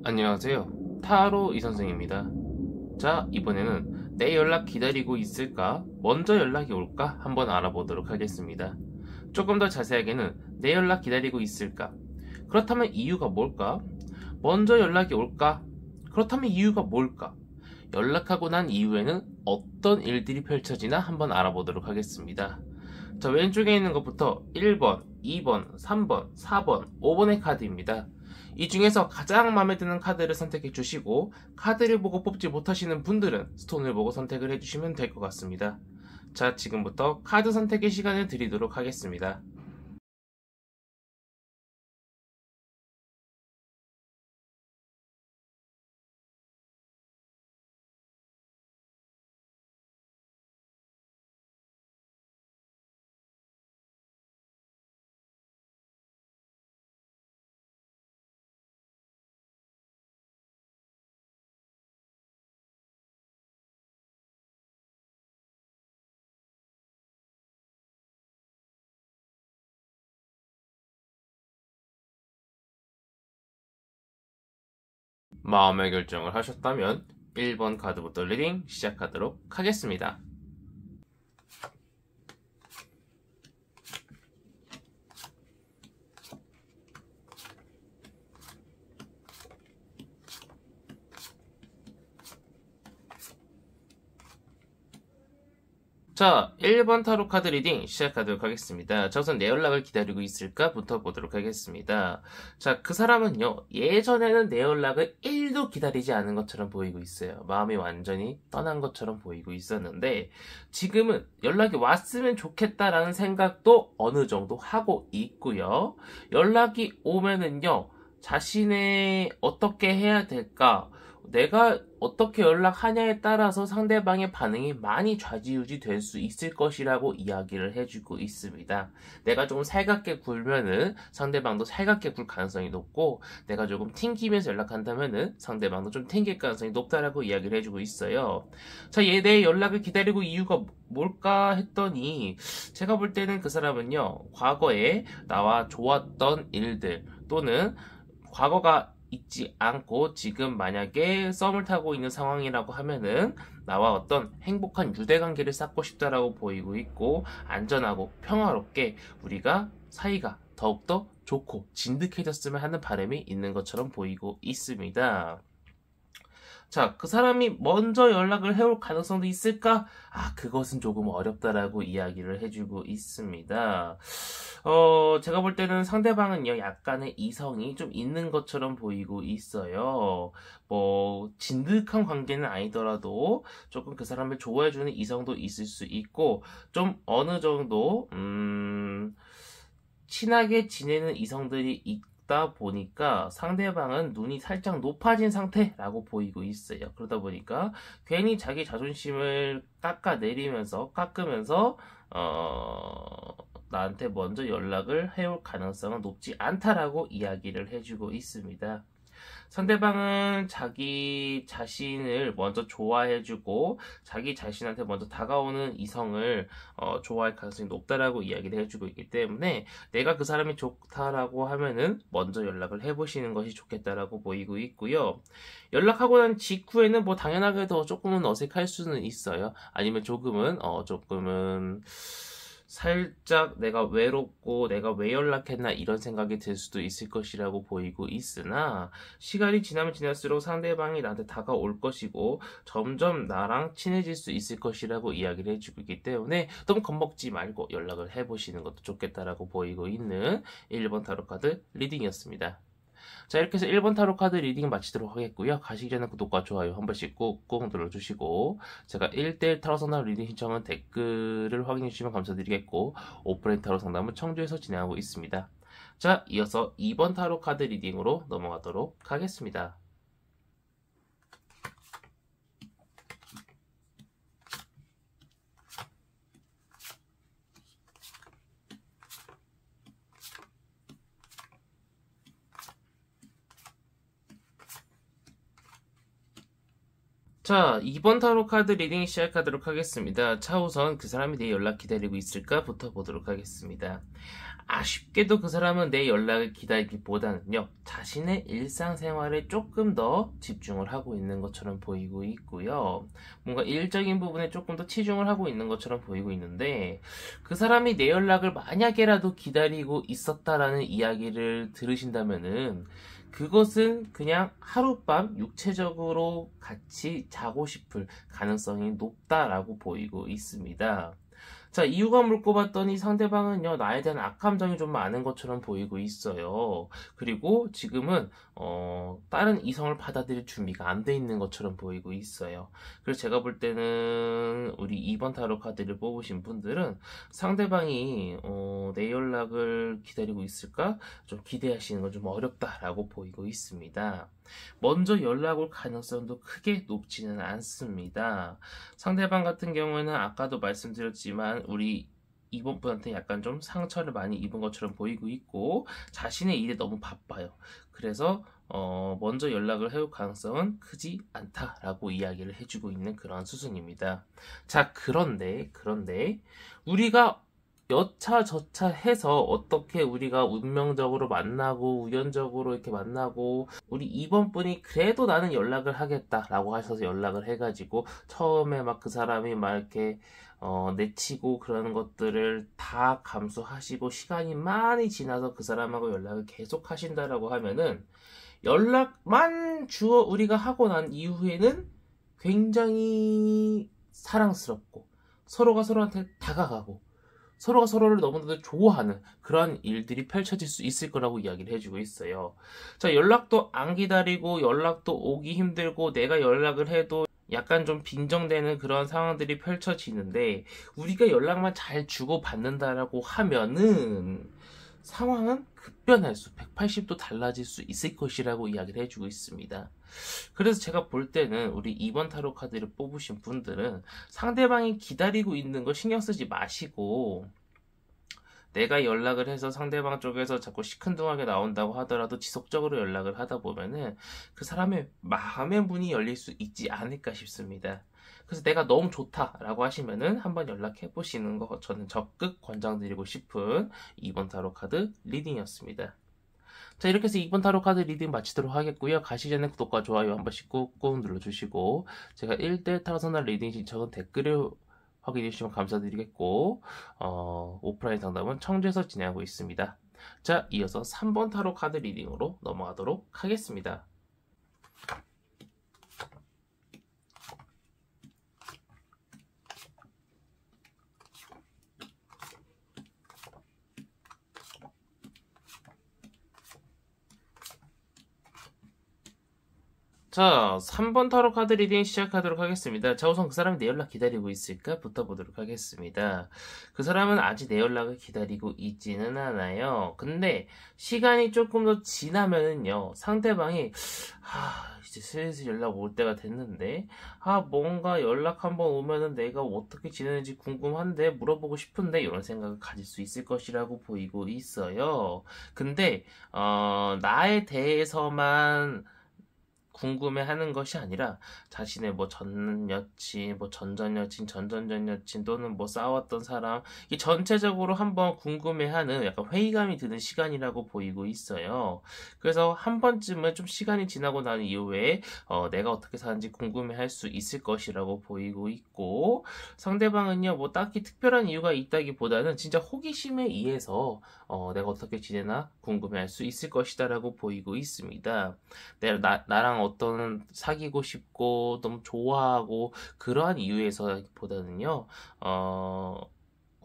안녕하세요. 타로 이선생입니다. 자, 이번에는 내 연락 기다리고 있을까? 먼저 연락이 올까? 한번 알아보도록 하겠습니다. 조금 더 자세하게는 내 연락 기다리고 있을까? 그렇다면 이유가 뭘까? 먼저 연락이 올까? 그렇다면 이유가 뭘까? 연락하고 난 이후에는 어떤 일들이 펼쳐지나 한번 알아보도록 하겠습니다. 자, 왼쪽에 있는 것부터 1번, 2번, 3번, 4번, 5번의 카드입니다. 이 중에서 가장 마음에 드는 카드를 선택해 주시고, 카드를 보고 뽑지 못하시는 분들은 스톤을 보고 선택을 해주시면 될 것 같습니다. 자, 지금부터 카드 선택의 시간을 드리도록 하겠습니다. 마음의 결정을 하셨다면 1번 카드부터 리딩 시작하도록 하겠습니다. 자, 1번 타로 카드 리딩 시작하도록 하겠습니다. 자, 우선 내 연락을 기다리고 있을까부터 보도록 하겠습니다. 자, 그 사람은요, 예전에는 내 연락을 1도 기다리지 않은 것처럼 보이고 있어요. 마음이 완전히 떠난 것처럼 보이고 있었는데, 지금은 연락이 왔으면 좋겠다라는 생각도 어느 정도 하고 있고요. 연락이 오면은요, 자신의 어떻게 해야 될까? 내가 어떻게 연락하냐에 따라서 상대방의 반응이 많이 좌지우지 될 수 있을 것이라고 이야기를 해주고 있습니다. 내가 조금 살갑게 굴면은 상대방도 살갑게 굴 가능성이 높고, 내가 조금 튕기면서 연락한다면은 상대방도 좀 튕길 가능성이 높다라고 이야기를 해주고 있어요. 자, 얘 내 연락을 기다리고 이유가 뭘까 했더니, 제가 볼 때는 그 사람은요, 과거에 나와 좋았던 일들 또는 과거가 있지 않고 지금 만약에 썸을 타고 있는 상황이라고 하면은 나와 어떤 행복한 유대관계를 쌓고 싶다라고 보이고 있고, 안전하고 평화롭게 우리가 사이가 더욱더 좋고 진득해졌으면 하는 바람이 있는 것처럼 보이고 있습니다. 자, 그 사람이 먼저 연락을 해올 가능성도 있을까? 그것은 조금 어렵다라고 이야기를 해주고 있습니다. 제가 볼 때는 상대방은요, 약간의 이성이 좀 있는 것처럼 보이고 있어요. 뭐, 진득한 관계는 아니더라도 조금 그 사람을 좋아해주는 이성도 있을 수 있고, 좀 어느 정도, 친하게 지내는 이성들이 있다 보니까 상대방은 눈이 살짝 높아진 상태라고 보이고 있어요. 그러다 보니까 괜히 자기 자존심을 깎으면서 나한테 먼저 연락을 해올 가능성은 높지 않다라고 이야기를 해주고 있습니다. 상대방은 자기 자신을 먼저 좋아해주고 자기 자신한테 먼저 다가오는 이성을 좋아할 가능성이 높다라고 이야기를 해주고 있기 때문에, 내가 그 사람이 좋다라고 하면은 먼저 연락을 해보시는 것이 좋겠다라고 보이고 있고요. 연락하고 난 직후에는 뭐 당연하게도 조금은 어색할 수는 있어요. 아니면 조금은 살짝 내가 외롭고 내가 왜 연락했나 이런 생각이 들 수도 있을 것이라고 보이고 있으나, 시간이 지나면 지날수록 상대방이 나한테 다가올 것이고 점점 나랑 친해질 수 있을 것이라고 이야기를 해주고 있기 때문에 너무 겁먹지 말고 연락을 해보시는 것도 좋겠다라고 보이고 있는 1번 타로 카드 리딩이었습니다. 자, 이렇게 해서 1번 타로 카드 리딩 마치도록 하겠고요. 가시기 전에 구독과 좋아요 한 번씩 꾹꾹 눌러주시고, 제가 1대1 타로 상담 리딩 신청은 댓글을 확인해 주시면 감사드리겠고, 오프라인 타로 상담은 청주에서 진행하고 있습니다. 자, 이어서 2번 타로 카드 리딩으로 넘어가도록 하겠습니다. 자, 2번 타로 카드 리딩 시작하도록 하겠습니다. 자, 우선 그 사람이 내 연락 기다리고 있을까부터 보도록 하겠습니다. 아쉽게도 그 사람은 내 연락을 기다리기보다는요, 자신의 일상생활에 조금 더 집중을 하고 있는 것처럼 보이고 있고요. 뭔가 일적인 부분에 조금 더 치중을 하고 있는 것처럼 보이고 있는데, 그 사람이 내 연락을 만약에라도 기다리고 있었다라는 이야기를 들으신다면은, 그것은 그냥 하룻밤 육체적으로 같이 자고 싶을 가능성이 높다라고 보이고 있습니다. 자, 이유가 묻고 봤더니 상대방은요, 나에 대한 악감정이 좀 많은 것처럼 보이고 있어요. 그리고 지금은, 다른 이성을 받아들일 준비가 안 돼 있는 것처럼 보이고 있어요. 그래서 제가 볼 때는, 우리 2번 타로 카드를 뽑으신 분들은 상대방이, 내 연락을 기다리고 있을까? 좀 기대하시는 건 좀 어렵다라고 보이고 있습니다. 먼저 연락 올 가능성도 크게 높지는 않습니다. 상대방 같은 경우에는 아까도 말씀드렸지만 우리 이번 분한테 약간 좀 상처를 많이 입은 것처럼 보이고 있고 자신의 일에 너무 바빠요. 그래서 먼저 연락을 해올 가능성은 크지 않다라고 이야기를 해주고 있는 그런 수순입니다. 자, 그런데 우리가 여차저차 해서 어떻게 우리가 운명적으로 만나고 우연적으로 이렇게 만나고 우리 이번 분이 그래도 나는 연락을 하겠다라고 하셔서 연락을 해가지고 처음에 막 그 사람이 막 이렇게 내치고 그러는 것들을 다 감수하시고 시간이 많이 지나서 그 사람하고 연락을 계속 하신다라고 하면은 연락만 주어 우리가 하고 난 이후에는 굉장히 사랑스럽고 서로가 서로한테 다가가고 서로가 서로를 너무나도 좋아하는 그런 일들이 펼쳐질 수 있을 거라고 이야기를 해주고 있어요. 자, 연락도 안 기다리고 연락도 오기 힘들고 내가 연락을 해도 약간 좀 빈정되는 그런 상황들이 펼쳐지는데 우리가 연락만 잘 주고받는다라고 하면은 상황은 급변할 수 180도 달라질 수 있을 것이라고 이야기를 해주고 있습니다. 그래서 제가 볼 때는 우리 2번 타로 카드를 뽑으신 분들은 상대방이 기다리고 있는 거 신경 쓰지 마시고 내가 연락을 해서 상대방 쪽에서 자꾸 시큰둥하게 나온다고 하더라도 지속적으로 연락을 하다 보면은 그 사람의 마음의 문이 열릴 수 있지 않을까 싶습니다. 그래서 내가 너무 좋다라고 하시면은 한번 연락해 보시는 거 저는 적극 권장드리고 싶은 2번 타로 카드 리딩이었습니다. 자, 이렇게 해서 2번 타로 카드 리딩 마치도록 하겠고요. 가시 전에 구독과 좋아요 한 번씩 꾹꾹 눌러주시고 제가 1대1 타로 선언 리딩 신청은 댓글을 확인해 주시면 감사드리겠고 오프라인 상담은 청주에서 진행하고 있습니다. 자, 이어서 3번 타로 카드 리딩으로 넘어가도록 하겠습니다. 자, 3번 타로 카드 리딩 시작하도록 하겠습니다. 자, 우선 그 사람이 내 연락 기다리고 있을까? 부터 보도록 하겠습니다. 그 사람은 아직 내 연락을 기다리고 있지는 않아요. 근데 시간이 조금 더 지나면은요, 상대방이 이제 슬슬 연락 올 때가 됐는데 뭔가 연락 한번 오면은 내가 어떻게 지내는지 궁금한데 물어보고 싶은데 이런 생각을 가질 수 있을 것이라고 보이고 있어요. 근데 나에 대해서만 궁금해하는 것이 아니라 자신의 뭐 전 여친, 뭐 전전 여친, 전전전 여친 또는 뭐 싸웠던 사람 이 전체적으로 한번 궁금해하는 약간 회의감이 드는 시간이라고 보이고 있어요. 그래서 한 번쯤은 좀 시간이 지나고 난 이후에 내가 어떻게 사는지 궁금해할 수 있을 것이라고 보이고 있고 상대방은요 뭐 딱히 특별한 이유가 있다기보다는 진짜 호기심에 의해서 내가 어떻게 지내나 궁금해할 수 있을 것이다라고 보이고 있습니다. 나랑 어떤 사귀고 싶고 너무 좋아하고 그러한 이유에서보다는요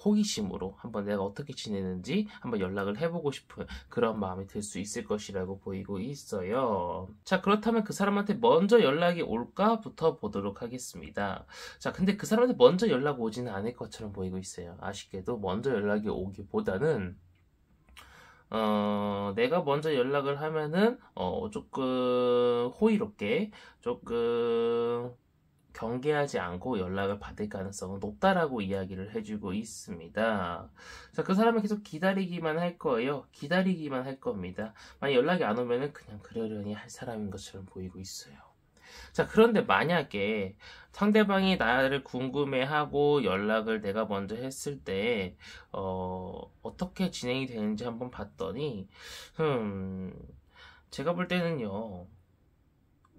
호기심으로 한번 내가 어떻게 지내는지 한번 연락을 해보고 싶은 그런 마음이 들 수 있을 것이라고 보이고 있어요. 자, 그렇다면 그 사람한테 먼저 연락이 올까부터 보도록 하겠습니다. 자, 근데 그 사람한테 먼저 연락 오지는 않을 것처럼 보이고 있어요. 아쉽게도 먼저 연락이 오기보다는 내가 먼저 연락을 하면은, 조금 호의롭게, 조금 경계하지 않고 연락을 받을 가능성은 높다라고 이야기를 해주고 있습니다. 자, 그 사람은 계속 기다리기만 할 거예요. 기다리기만 할 겁니다. 만약 연락이 안 오면은 그냥 그러려니 할 사람인 것처럼 보이고 있어요. 자, 그런데 만약에 상대방이 나를 궁금해하고 연락을 내가 먼저 했을 때, 어떻게 진행이 되는지 한번 봤더니, 음, 제가 볼 때는요,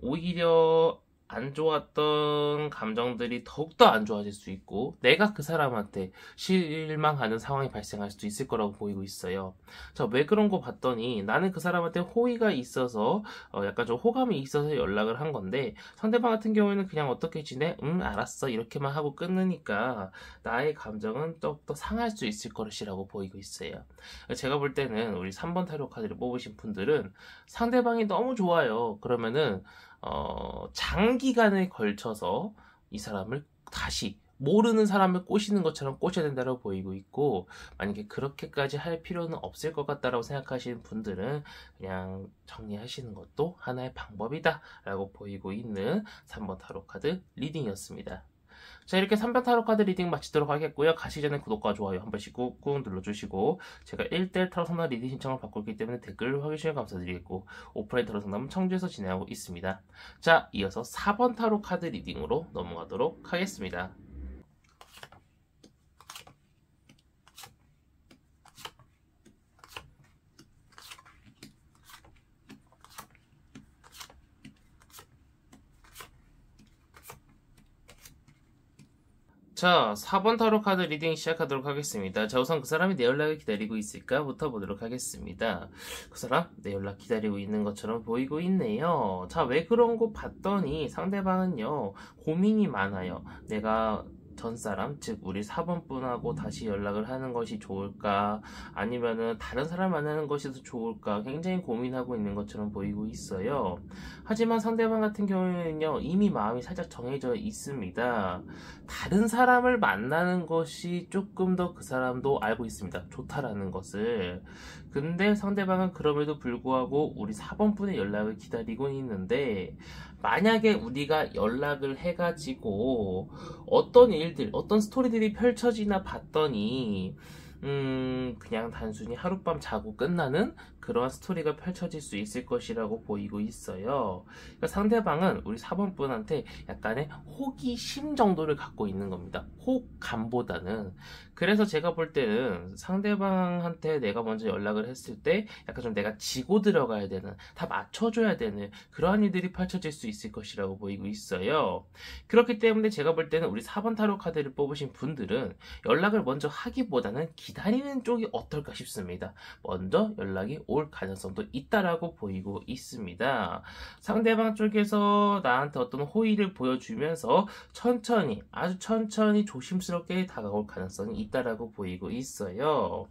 오히려 안 좋았던 감정들이 더욱더 안 좋아질 수 있고 내가 그 사람한테 실망하는 상황이 발생할 수도 있을 거라고 보이고 있어요. 자, 왜 그런 거 봤더니 나는 그 사람한테 호의가 있어서 약간 좀 호감이 있어서 연락을 한 건데 상대방 같은 경우에는 그냥 어떻게 지내? 응, 알았어 이렇게만 하고 끊으니까 나의 감정은 더욱더 상할 수 있을 것이라고 보이고 있어요. 제가 볼 때는 우리 3번 타로 카드를 뽑으신 분들은 상대방이 너무 좋아요. 그러면은 장기간에 걸쳐서 이 사람을 다시 모르는 사람을 꼬시는 것처럼 꼬셔야 된다고 보이고 있고, 만약에 그렇게까지 할 필요는 없을 것 같다라고 생각하시는 분들은 그냥 정리하시는 것도 하나의 방법이다 라고 보이고 있는 3번 타로 카드 리딩이었습니다. 자, 이렇게 3번 타로 카드 리딩 마치도록 하겠고요. 가시기 전에 구독과 좋아요 한 번씩 꾹꾹 눌러주시고, 제가 1대1 타로 상담 리딩 신청을 받고 있기 때문에 댓글을 확인해주시면 감사드리겠고, 오프라인 타로 상담은 청주에서 진행하고 있습니다. 자, 이어서 4번 타로 카드 리딩으로 넘어가도록 하겠습니다. 자, 4번 타로 카드 리딩 시작하도록 하겠습니다. 자, 우선 그 사람이 내 연락을 기다리고 있을까부터 보도록 하겠습니다. 그 사람 내 연락 기다리고 있는 것처럼 보이고 있네요. 자, 왜 그런 거 봤더니 상대방은요, 고민이 많아요. 내가 전 사람, 즉 우리 4번 분하고 다시 연락을 하는 것이 좋을까, 아니면은 다른 사람 만나는 것이 더 좋을까 굉장히 고민하고 있는 것처럼 보이고 있어요. 하지만 상대방 같은 경우에는요, 이미 마음이 살짝 정해져 있습니다. 다른 사람을 만나는 것이 조금 더 그 사람도 알고 있습니다. 좋다라는 것을. 근데 상대방은 그럼에도 불구하고 우리 4번 분의 연락을 기다리고 있는데, 만약에 우리가 연락을 해가지고 어떤 일들, 어떤 스토리들이 펼쳐지나 봤더니 그냥 단순히 하룻밤 자고 끝나는 그러한 스토리가 펼쳐질 수 있을 것이라고 보이고 있어요. 그러니까 상대방은 우리 4번 분한테 약간의 호기심 정도를 갖고 있는 겁니다. 호감보다는. 그래서 제가 볼 때는 상대방한테 내가 먼저 연락을 했을 때 약간 좀 내가 지고 들어가야 되는, 다 맞춰줘야 되는 그러한 일들이 펼쳐질 수 있을 것이라고 보이고 있어요. 그렇기 때문에 제가 볼 때는 우리 4번 타로 카드를 뽑으신 분들은 연락을 먼저 하기보다는 기다리는 쪽이 어떨까 싶습니다. 먼저 연락이 올 가능성도 있다라고 보이고 있습니다. 상대방 쪽에서 나한테 어떤 호의를 보여주면서 천천히, 아주 천천히 조심스럽게 다가올 가능성이 있다라고 보이고 있어요.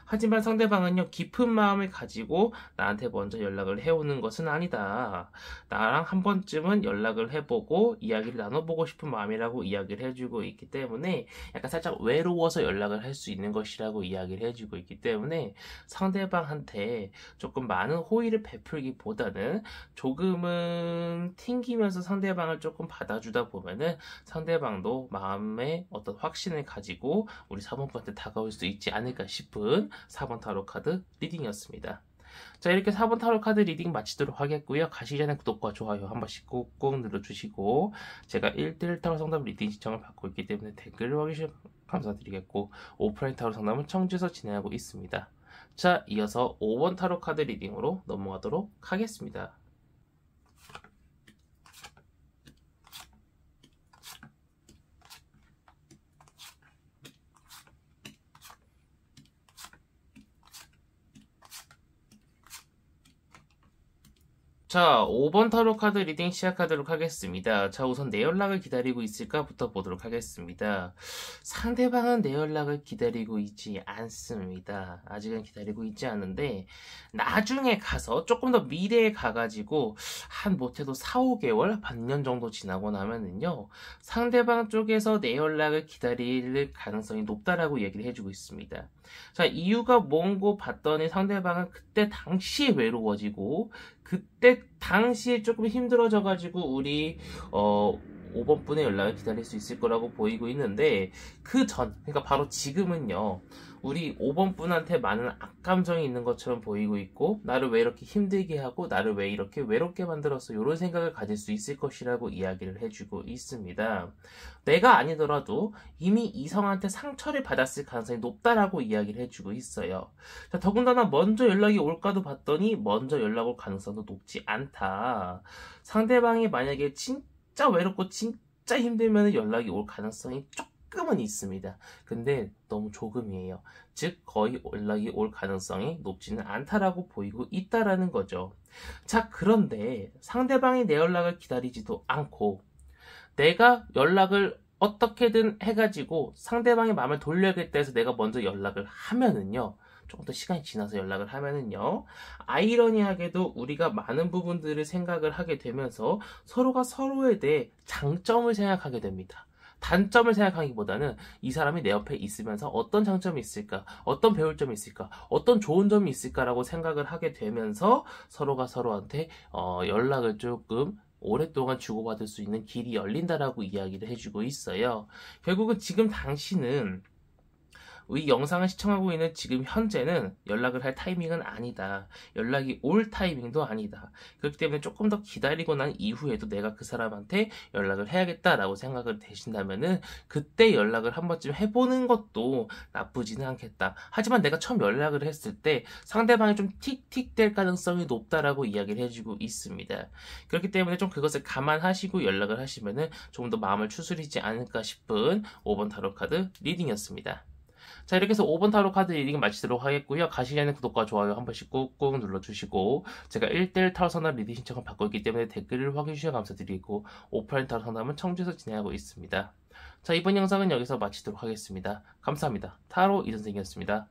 하지만 상대방은요, 깊은 마음을 가지고 나한테 먼저 연락을 해오는 것은 아니다. 나랑 한 번쯤은 연락을 해보고 이야기를 나눠보고 싶은 마음이라고 이야기를 해주고 있기 때문에 약간 살짝 외로워서 연락을 할 수 있는 것이라고 이야기를 해주고 있기 때문에 상대방한테 조금 많은 호의를 베풀기보다는 조금은 튕기면서 상대방을 조금 받아주다 보면은 상대방도 마음에 어떤 확신을 가지고 우리 사모님한테 다가올 수 있지 않을까 싶은 4번 타로 카드 리딩이었습니다. 자, 이렇게 4번 타로 카드 리딩 마치도록 하겠고요. 가시기 전에 구독과 좋아요 한 번씩 꾹꾹 눌러주시고, 제가 1대1 타로 상담 리딩 신청을 받고 있기 때문에 댓글을 확인해주시면 감사드리겠고, 오프라인 타로 상담은 청주에서 진행하고 있습니다. 자, 이어서 5번 타로 카드 리딩으로 넘어가도록 하겠습니다. 자, 5번 타로 카드 리딩 시작하도록 하겠습니다. 자, 우선 내 연락을 기다리고 있을까부터 보도록 하겠습니다. 상대방은 내 연락을 기다리고 있지 않습니다. 아직은 기다리고 있지 않은데, 나중에 가서 조금 더 미래에 가가지고 한 못해도 4, 5개월, 반년 정도 지나고 나면은요, 상대방 쪽에서 내 연락을 기다릴 가능성이 높다라고 얘기를 해주고 있습니다. 자, 이유가 뭔고 봤더니 상대방은 그때 당시에 외로워지고 그때 당시에 조금 힘들어져가지고 우리 5번 분의 연락을 기다릴 수 있을 거라고 보이고 있는데, 그러니까 바로 지금은요, 우리 5번 분한테 많은 악감정이 있는 것처럼 보이고 있고, 나를 왜 이렇게 힘들게 하고 나를 왜 이렇게 외롭게 만들었어, 이런 생각을 가질 수 있을 것이라고 이야기를 해주고 있습니다. 내가 아니더라도 이미 이성한테 상처를 받았을 가능성이 높다라고 이야기를 해주고 있어요. 자, 더군다나 먼저 연락이 올까도 봤더니 먼저 연락 올 가능성도 높지 않다. 상대방이 만약에 진짜 외롭고 진짜 힘들면 연락이 올 가능성이 조금은 있습니다. 근데 너무 조금이에요. 즉 거의 연락이 올 가능성이 높지는 않다라고 보이고 있다라는 거죠. 자, 그런데 상대방이 내 연락을 기다리지도 않고 내가 연락을 어떻게든 해가지고 상대방의 마음을 돌려야겠다 해서 내가 먼저 연락을 하면은요, 조금 더 시간이 지나서 연락을 하면은요, 아이러니하게도 우리가 많은 부분들을 생각을 하게 되면서 서로가 서로에 대해 장점을 생각하게 됩니다. 단점을 생각하기보다는 이 사람이 내 옆에 있으면서 어떤 장점이 있을까, 어떤 배울 점이 있을까, 어떤 좋은 점이 있을까라고 생각을 하게 되면서 서로가 서로한테 연락을 조금 오랫동안 주고받을 수 있는 길이 열린다라고 이야기를 해주고 있어요. 결국은 지금 당신은 이 영상을 시청하고 있는 지금 현재는 연락을 할 타이밍은 아니다. 연락이 올 타이밍도 아니다. 그렇기 때문에 조금 더 기다리고 난 이후에도 내가 그 사람한테 연락을 해야겠다라고 생각을 되신다면은 그때 연락을 한 번쯤 해보는 것도 나쁘지는 않겠다. 하지만 내가 처음 연락을 했을 때 상대방이 좀 틱틱 될 가능성이 높다라고 이야기를 해주고 있습니다. 그렇기 때문에 좀 그것을 감안하시고 연락을 하시면은 좀 더 마음을 추스리지 않을까 싶은 5번 타로 카드 리딩이었습니다. 자, 이렇게 해서 5번 타로 카드 리딩 마치도록 하겠고요. 가시기 전에 구독과 좋아요 한 번씩 꾹꾹 눌러주시고, 제가 1대1 타로 상담 리딩 신청을 받고 있기 때문에 댓글을 확인해 주셔서 감사드리고, 오프라인 타로 상담은 청주에서 진행하고 있습니다. 자, 이번 영상은 여기서 마치도록 하겠습니다. 감사합니다. 타로 이선생이었습니다.